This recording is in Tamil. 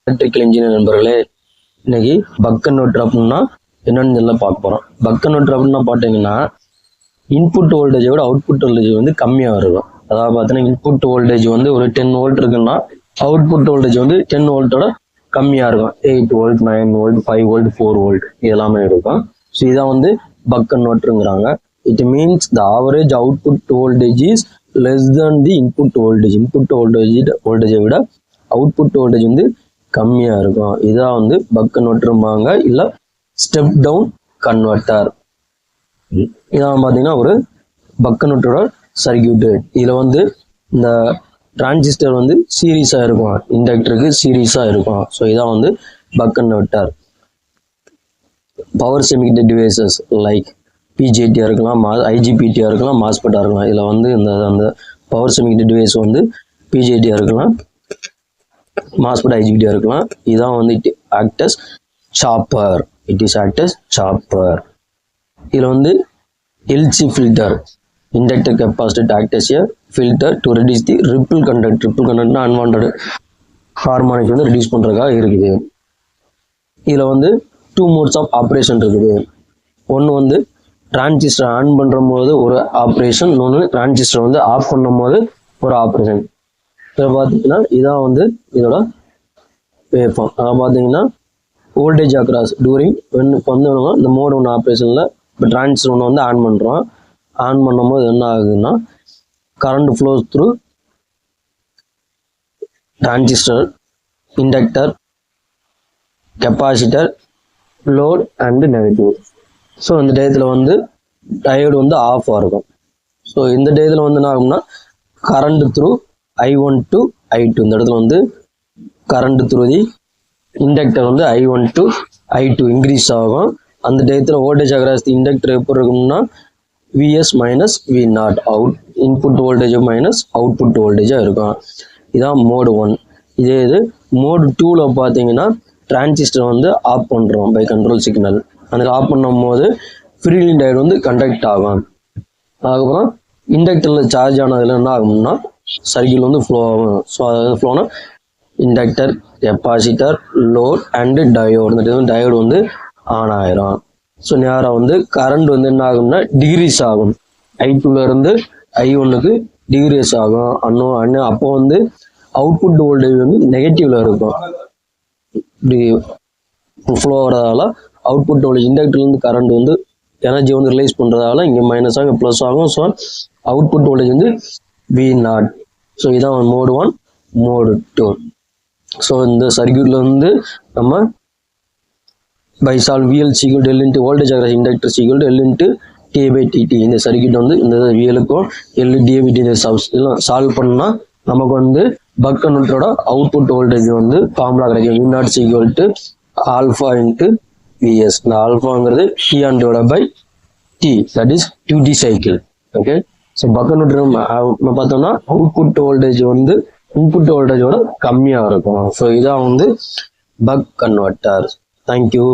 எலக்ட்ரிக்கல் இன்ஜினியர் நண்பர்களே, இன்னைக்கு பக் கன்வெர்ட்டர் அப்படின்னா என்னன்னு எல்லாம் பார்க்க போறோம். பக் கன்வெர்ட்டர் அப்படின்னா பார்த்தீங்கன்னா இன்புட் வோல்டேஜை விட அவுட்புட் வோல்டேஜ் வந்து கம்மியாக இருக்கும். அதாவது பார்த்தீங்கன்னா இன்புட் வோல்டேஜ் வந்து ஒரு 10 வோல்ட் இருக்குன்னா அவுட்புட் வோல்டேஜ் வந்து 10 வோல்ட்டோட கம்மியாக இருக்கும். 8 வோல்ட், 9 வோல்ட், 5 வோல்ட், 4 வோல்ட் இதெல்லாமே இருக்கும். ஸோ இதான் வந்து பக் கன்வெர்ட்டருங்கிறாங்க. It means the average output voltage is less than the input voltage. Input வோல்டேஜை விட அவுட்புட் வோல்டேஜ் வந்து கம்மியாக இருக்கும். இதான் வந்து பக் கன்வெர்ட்டரும்பாங்க, இல்லை ஸ்டெப் டவுன் கன்வெர்ட்டர். இதான் பார்த்தீங்கன்னா ஒரு பக் கன்வெர்ட்டரோட சர்க்யூட்டு. இதில் வந்து இந்த டிரான்சிஸ்டர் வந்து சீரீஸாக இருக்கும், இண்டக்டருக்கு சீரீஸாக இருக்கும். ஸோ இதான் வந்து buck converter. Power semiconductor devices like பிஜேடியாக இருக்கலாம், ஐஜிபிடியாக இருக்கலாம், மாஸ்பெட்டாக இருக்கலாம். இதில் வந்து அந்த பவர் செமிகண்டக்டர் டிவைஸ் வந்து பிஜேடியாக இருக்கலாம், மாஸ்பெட் ஐஜிபிடியாக இருக்கலாம். இதான் வந்து it act as chopper. It is act as chopper. இதில் வந்து LC filter, inductor capacitor act as a filter to reduce the ripple content. Ripple கண்டக்ட்னா அன்வான்ட் ஹார்மோனிக்ஸ் வந்து ரெடியூஸ் பண்ணுறதுக்காக இருக்குது. இதில் வந்து 2 மோட்ஸ் ஆஃப் ஆப்ரேஷன் இருக்குது. ஒன்று வந்து டிரான்சிஸ்டர் ஆன் பண்ணுற போது ஒரு ஆப்ரேஷன், இன்னொன்று டிரான்சிஸ்டர் வந்து ஆஃப் பண்ணும் போது ஒரு ஆப்ரேஷன். இதில் பார்த்தீங்கன்னா இதான் வந்து இதோட வேவ்ஃபார்ம். அதை பார்த்தீங்கன்னா வோல்டேஜ் அக்ராஸ் டூரிங் இப்போ வந்து இந்த மோட் 1 ஆப்ரேஷனில் இப்போ டிரான்சிஸ்டர் ஒன்று வந்து ஆன் பண்ணுறோம். ஆன் பண்ணும்போது என்ன ஆகுதுன்னா current flows through transistor, inductor, capacitor, load and negative. So இந்த டயத்தில் வந்து டயோடு வந்து ஆஃபாக இருக்கும். ஸோ இந்த டயத்தில் வந்து என்ன ஆகும்னா current through I1 to I2. இந்த இடத்துல வந்து கரண்ட் த்ரூ தி இண்டக்டர் வந்து I1 to I2 இன்க்ரீஸ் ஆகும். அந்த டயத்தில் வோல்டேஜ் அக்ராஸ் தி இண்டக்டர் எப்படி இருக்கும்னா Vs minus V0, input voltage minus output வோல்டேஜாக இருக்கும். இதான் மோடு 1. இதே இது மோடு 2ல் பார்த்தீங்கன்னா டிரான்சிஸ்டர் வந்து ஆஃப் பண்ணுறோம் பை கண்ட்ரோல் சிக்னல். அதில் ஆஃப் பண்ணும் போது ஃப்ரீலிங் டயோடு வந்து கண்டக்ட் ஆகும். அதுக்கப்புறம் இண்டக்டரில் சார்ஜ் ஆனதில் என்ன ஆகும்னா சர்க்கியூட் வந்து ஃப்ளோ ஆகும். ஸோ அது ஃப்ளோனா inductor, capacitor, load and diode, இந்த டயோடு வந்து ஆன் ஆயிரும். ஸோ நேராக வந்து கரண்ட் வந்து என்ன ஆகும்னா டிகிரீஸ் ஆகும். I2லேருந்து I1க்கு டிகிரீஸ் ஆகும். அப்போ வந்து அவுட்புட் வோல்டேஜ் வந்து நெகட்டிவ்ல இருக்கும். இப்படி ஃப்ளோ ஆகிறதால அவுட்புட் வோல்டேஜ் இண்டக்டர்லேருந்து கரண்ட் வந்து எனர்ஜி வந்து ரிலீஸ் பண்ணுறதால இங்கே மைனஸ் ஆகும், ப்ளஸ் ஆகும். ஸோ அவுட்புட் வோல்டேஜ் வந்து V0. ஸோ இதான் மோடு 1, மோடு 2. ஸோ இந்த சர்க்யூட்ல வந்து நம்ம by solve VL equal to L into voltage across inductor equal to L into T/dt. இந்த சர்க்யூட் வந்து இந்த VLக்கும் L ddt சால்வ் பண்ணா நமக்கு வந்து பக் கன்வெர்ட்டரோட அவுட்புட் வோல்டேஜ் வந்து ஃபார்முலா கிடைக்கும். V0 equal to alpha into Vs. இந்த ஆல்ஃபாங்கிறது T on divided by T, that is duty cycle. Okay. So buck converter நம்ம பார்த்தோம்னா அவுட்புட் வோல்டேஜ் வந்து இன்புட் வோல்டேஜோட கம்மியாக இருக்கும். ஸோ இதான் வந்து பக் கன்வெர்ட்டர். தேங்க்யூ.